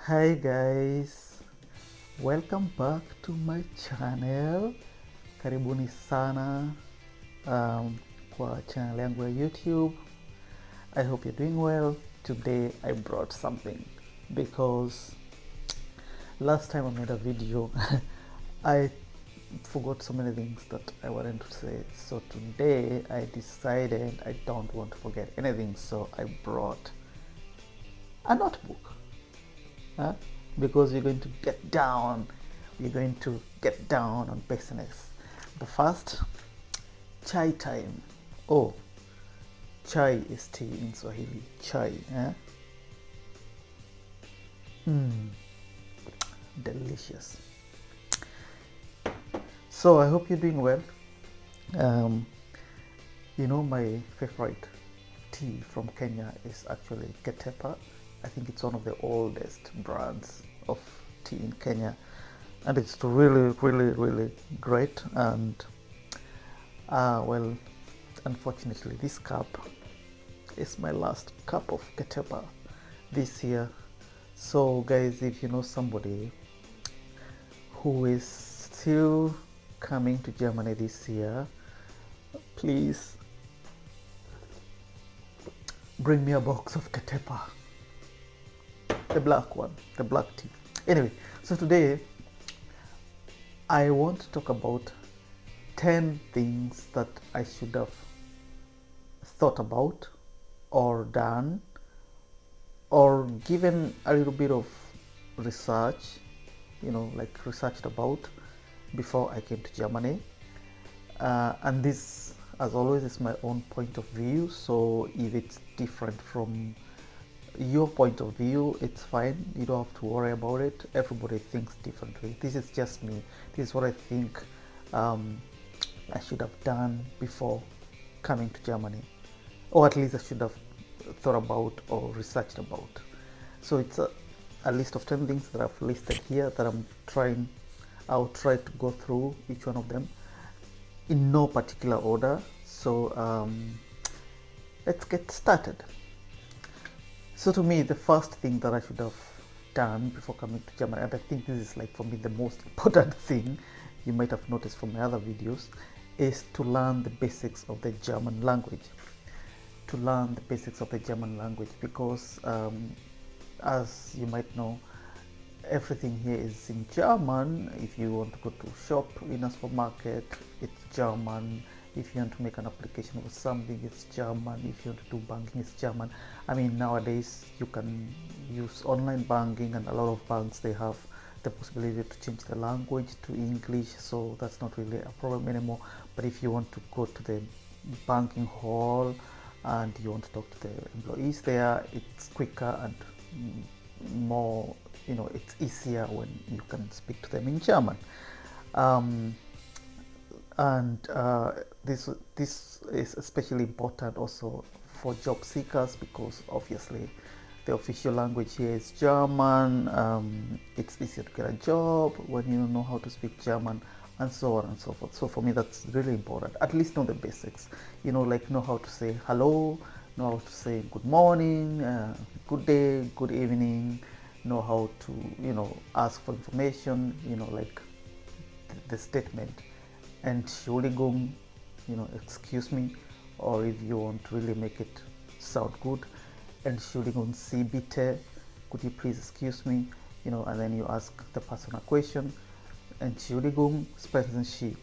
Hi guys, welcome back to my channel. Karibuni sana kwa channel yangu ya YouTube. I hope you're doing well. Today I brought something because last time I made a video I forgot so many things that I wanted to say. So today I decided I don't want to forget anything, so I brought a notebook. Because we're going to get down on business. But first, chai time. Oh, chai is tea in Swahili. Chai, delicious. So I hope you're doing well. My favorite tea from Kenya is actually Ketepa. I think it's one of the oldest brands of tea in Kenya, and it's really great. And unfortunately this cup is my last cup of Ketepa this year. So guys, if you know somebody who is still coming to Germany this year, please bring me a box of Ketepa. The black one, the black tea. Anyway, so today I want to talk about 10 things that I should have thought about or done or given a little bit of research, researched about before I came to Germany. And this, as always, is my own point of view. So if it's different from your point of view, it's fine. You don't have to worry about it. Everybody thinks differently. This is just me. This is what I think I should have done before coming to Germany, or at least I should have thought about or researched about. So it's a list of 10 things that I've listed here that I'll try to go through each one of them in no particular order. So let's get started. So to me, the first thing that I should have done before coming to Germany, and I think this is for me the most important thing, you might have noticed from my other videos, is to learn the basics of the German language. Because as you might know, everything here is in German. If you want to go to shop in a supermarket, it's German. If you want to make an application for something, it's German. If you want to do banking, it's German. I mean, nowadays you can use online banking, and a lot of banks, they have the possibility to change the language to English, so that's not really a problem anymore. But if you want to go to the banking hall and you want to talk to the employees there, it's quicker and more, it's easier when you can speak to them in German. This is especially important also for job seekers, because obviously the official language here is German. It's easier to get a job when you know how to speak German, and so on and so forth. So for me, that's really important. At least know the basics. Know how to say hello, know how to say good morning, good day, good evening, know how to ask for information, the statement Entschuldigung, excuse me, or if you want to really make it sound good, Entschuldigung Sie bitte, could you please excuse me, and then you ask the person a question. Entschuldigung, sprechen Sie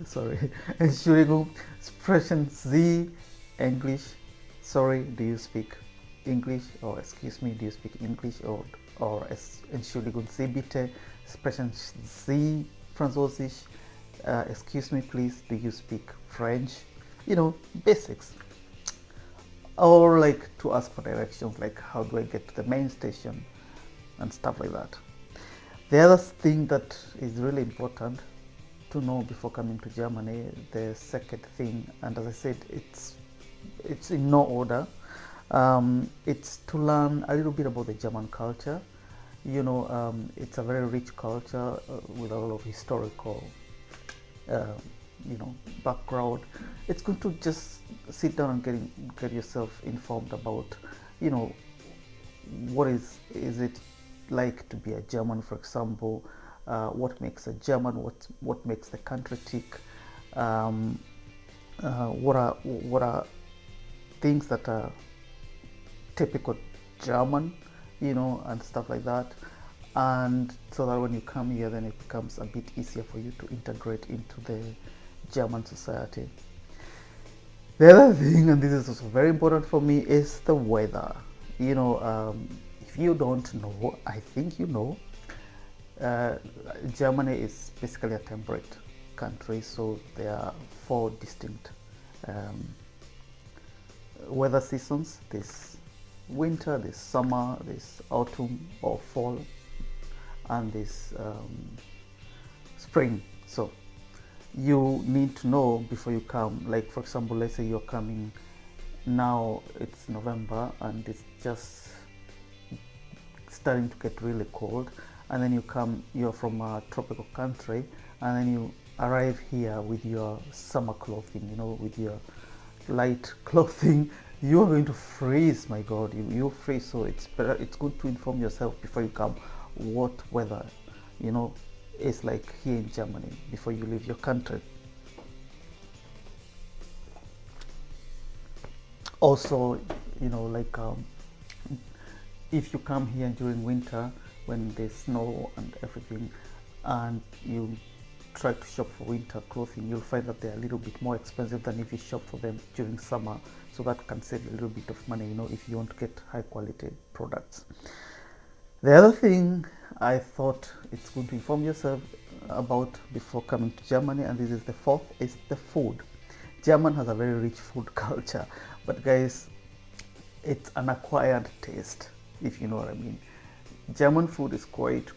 sorry, Entschuldigung, sprechen Sie English? Sorry, do you speak English? Or excuse me, do you speak English? Or Entschuldigung Sie bitte, sprechen Sie Französisch? Excuse me please, do you speak French? Basics. Or to ask for directions, how do I get to the main station and stuff like that. The other thing that is really important to know before coming to Germany, the second thing, and as I said, it's in no order, it's to learn a little bit about the German culture. It's a very rich culture with a lot of historical background. It's good to just sit down and get yourself informed about what is it like to be a German, for example, what makes a German, what makes the country tick, um, what are things that are typical German, and stuff like that. And so that when you come here, then it becomes a bit easier for you to integrate into the German society. The other thing, and this is also very important for me, is the weather. If you don't know, I think you know, uh, Germany is basically a temperate country, so there are four distinct um, weather seasons. There's winter, there's summer, there's autumn or fall, and there's spring. So you need to know before you come. Like, for example, let's say you're coming now, it's November and it's just starting to get really cold, and then you're from a tropical country, and then you arrive here with your summer clothing, with your light clothing. You're going to freeze, my god, you freeze. So it's good to inform yourself before you come what weather is like here in Germany before you leave your country. Also, like, if you come here during winter when there's snow and everything, and you try to shop for winter clothing, you'll find that they're a little bit more expensive than if you shop for them during summer. So that can save a little bit of money, if you want to get high quality products. The other thing I thought it's good to inform yourself about before coming to Germany, and this is the fourth, is the food. German has a very rich food culture, but guys, it's an acquired taste, if you know what I mean. German food is quite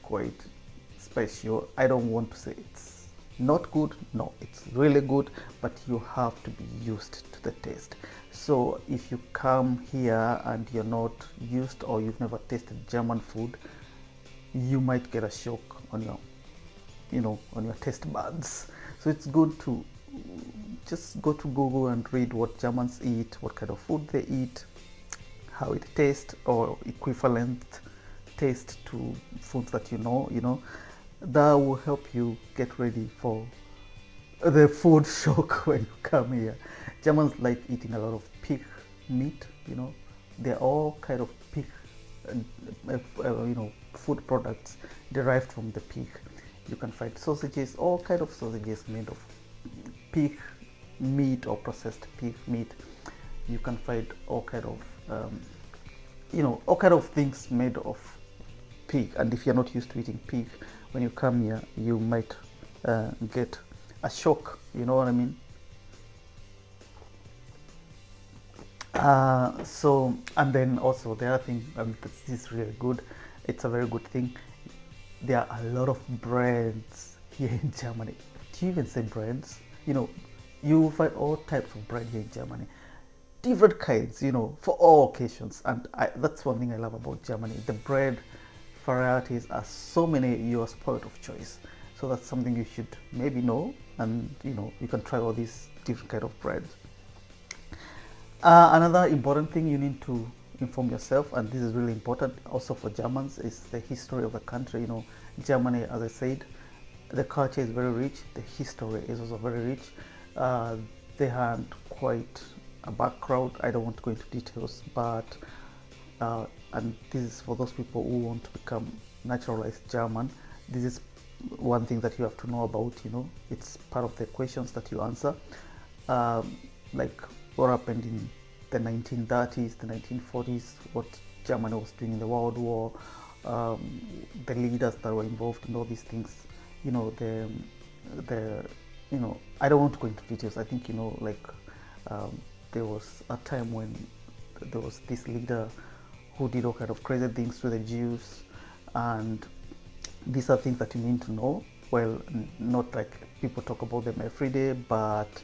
special. I don't want to say it's not good. No, it's really good, but you have to be used to the taste. So if you come here and you're not used, or you've never tasted German food, you might get a shock on your taste buds. So it's good to just go to Google and read what Germans eat, what kind of food they eat, how it tastes, or equivalent taste to foods that that will help you get ready for the food shock when you come here. Germans like eating a lot of pig meat. They're all kind of pig food products derived from the pig. You can find sausages, all kind of sausages made of pig meat or processed pig meat. You can find all kind of things made of pig. And if you're not used to eating pig, when you come here, you might get a shock. You know what I mean? So, and then also the other thing, this is really good. It's a very good thing. There are a lot of brands here in Germany. Do you even say brands? You will find all types of bread here in Germany. Different kinds, for all occasions. And that's one thing I love about Germany. The bread varieties are so many, you are spoiled of choice. So that's something you should maybe know, and you can try all these different kind of breads. Another important thing you need to inform yourself, and this is really important also for Germans, is the history of the country. Germany, as I said, the culture is very rich, the history is also very rich. They had quite a background. I don't want to go into details, but and this is for those people who want to become naturalized German. This is one thing that you have to know about. It's part of the questions that you answer, like what happened in the 1930s, the 1940s, what Germany was doing in the World War, the leaders that were involved in all these things. I don't want to go into details. I think there was a time when there was this leader who did all kind of crazy things to the Jews, and these are things that you need to know. Well, not like people talk about them every day, but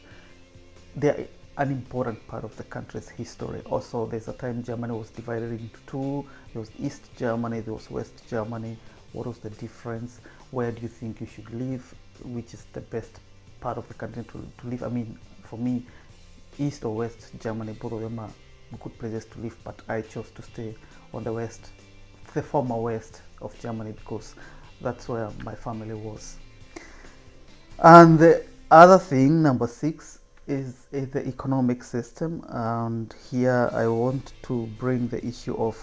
they're an important part of the country's history. Also, there's a time Germany was divided into two. There was East Germany, there was West Germany. What was the difference? Where do you think you should live? Which is the best part of the country to live? I mean, for me, East or West Germany, both of them are good places to live, but I chose to stay on the west, the former west of Germany, because that's where my family was. And the other thing, number 6, is the economic system. And here I want to bring the issue of,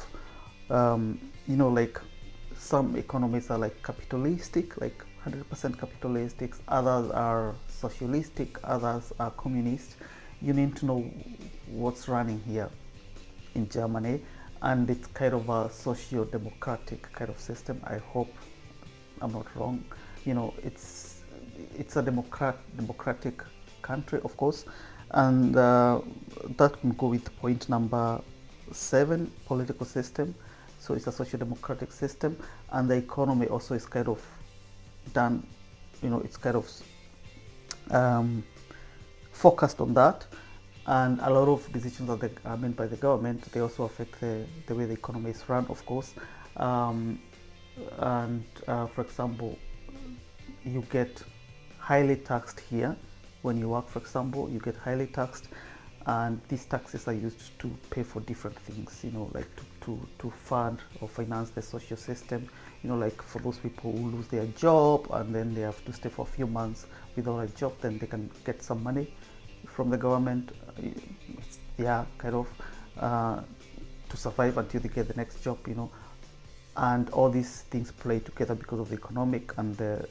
like some economies are like capitalistic, like 100% capitalistic, others are socialistic, others are communist. You need to know what's running here in Germany, and it's kind of a socio-democratic kind of system. I hope I'm not wrong. It's a democratic country, of course, and that can go with point number 7, political system. So it's a socio-democratic system, and the economy also is kind of done, it's kind of focused on that, and a lot of decisions that are made by the government, they also affect the way the economy is run, of course. For example, you get highly taxed here when you work. For example, you get highly taxed, and these taxes are used to pay for different things, like to fund or finance the social system, like for those people who lose their job and then they have to stay for a few months without a job, then they can get some money from the government, kind of to survive until they get the next job, and all these things play together because of the economic and the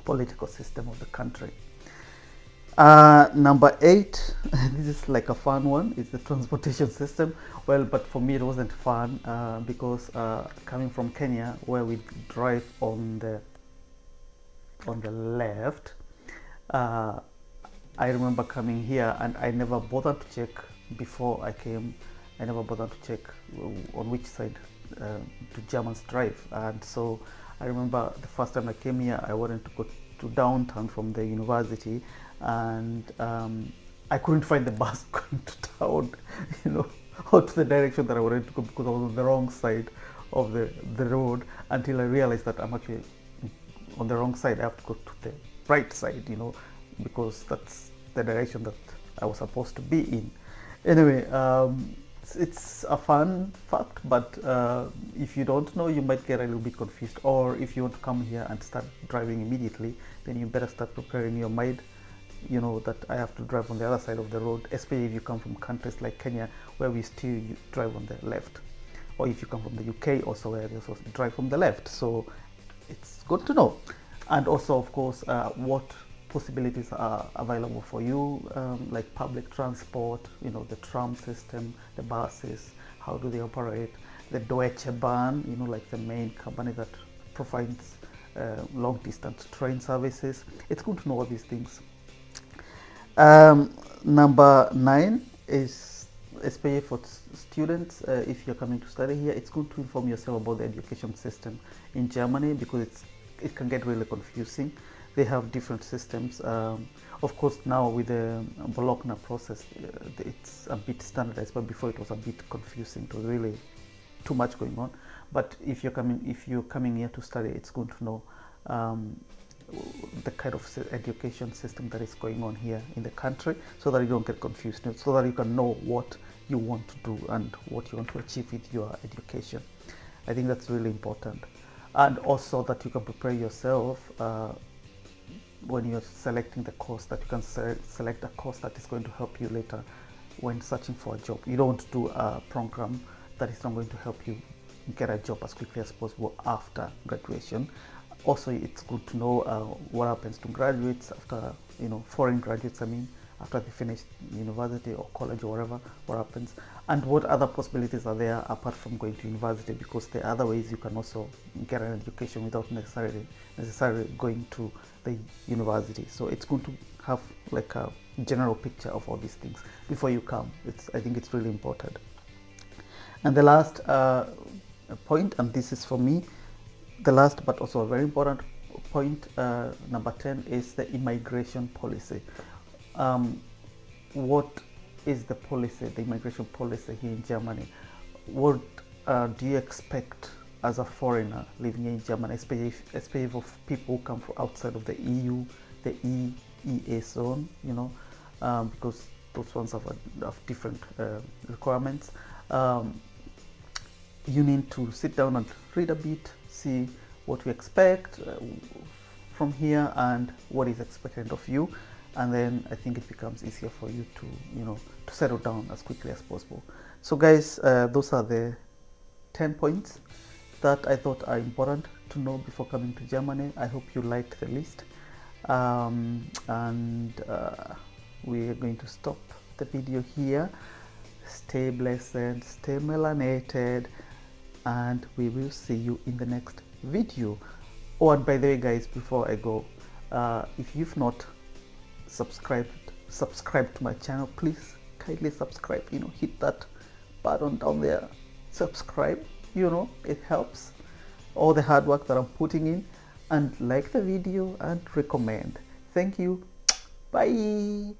political system of the country. Number 8, this is like a fun one, is the transportation system. Well, but for me it wasn't fun because coming from Kenya, where we drive on the left, I remember coming here and I never bothered to check before I came. I never bothered to check on which side do Germans drive. And so I remember the first time I came here, I wanted to go to downtown from the university, and I couldn't find the bus going to town, or to the direction that I wanted to go, because I was on the wrong side of the road, until I realized that I'm actually on the wrong side. I have to go to the right side, because that's the direction that I was supposed to be in. Anyway, it's a fun fact, but if you don't know, you might get a little bit confused. Or if you want to come here and start driving immediately, then you better start preparing your mind, that I have to drive on the other side of the road, especially if you come from countries like Kenya, where we still drive on the left. Or if you come from the UK, also where they also drive from the left. So it's good to know. And also, of course, what possibilities are available for you, like public transport, the tram system, the buses, how do they operate, the Deutsche Bahn, like the main company that provides long distance train services. It's good to know all these things. Number 9 is, especially for students, if you're coming to study here, it's good to inform yourself about the education system in Germany, because it can get really confusing. They have different systems. Of course, now with the Bologna process, it's a bit standardized, but before it was a bit confusing. It was really too much going on. But if you're coming here to study, it's good to know the kind of education system that is going on here in the country, so that you don't get confused, so that you can know what you want to do and what you want to achieve with your education. I think that's really important. And also that you can prepare yourself when you're selecting the course, that you can select a course that is going to help you later when searching for a job. You don't want to do a program that is not going to help you get a job as quickly as possible after graduation. Also, it's good to know what happens to graduates after, foreign graduates, after they finish university or college or whatever, what happens, and what other possibilities are there apart from going to university, because there are other ways you can also get an education without necessarily going to the university. So it's good to have like a general picture of all these things before you come. I think it's really important. And the last point, and this is for me the last but also a very important point, number 10, is the immigration policy. What is the immigration policy here in Germany? What do you expect as a foreigner living in Germany, especially for people who come from outside of the EU, the EEA zone, because those ones have different requirements. you need to sit down and read a bit, see what you expect from here and what is expected of you, and then I think it becomes easier for you to, you know, to settle down as quickly as possible. So guys, those are the 10 points that I thought are important to know before coming to Germany. I hope you liked the list, and we are going to stop the video here. Stay blessed, stay melanated, and we will see you in the next video. Oh, and by the way guys, before I go, if you've not subscribed to my channel, please kindly subscribe. You know, hit that button down there, subscribe. You know, it helps all the hard work that I'm putting in, and like the video and recommend. Thank you. Bye.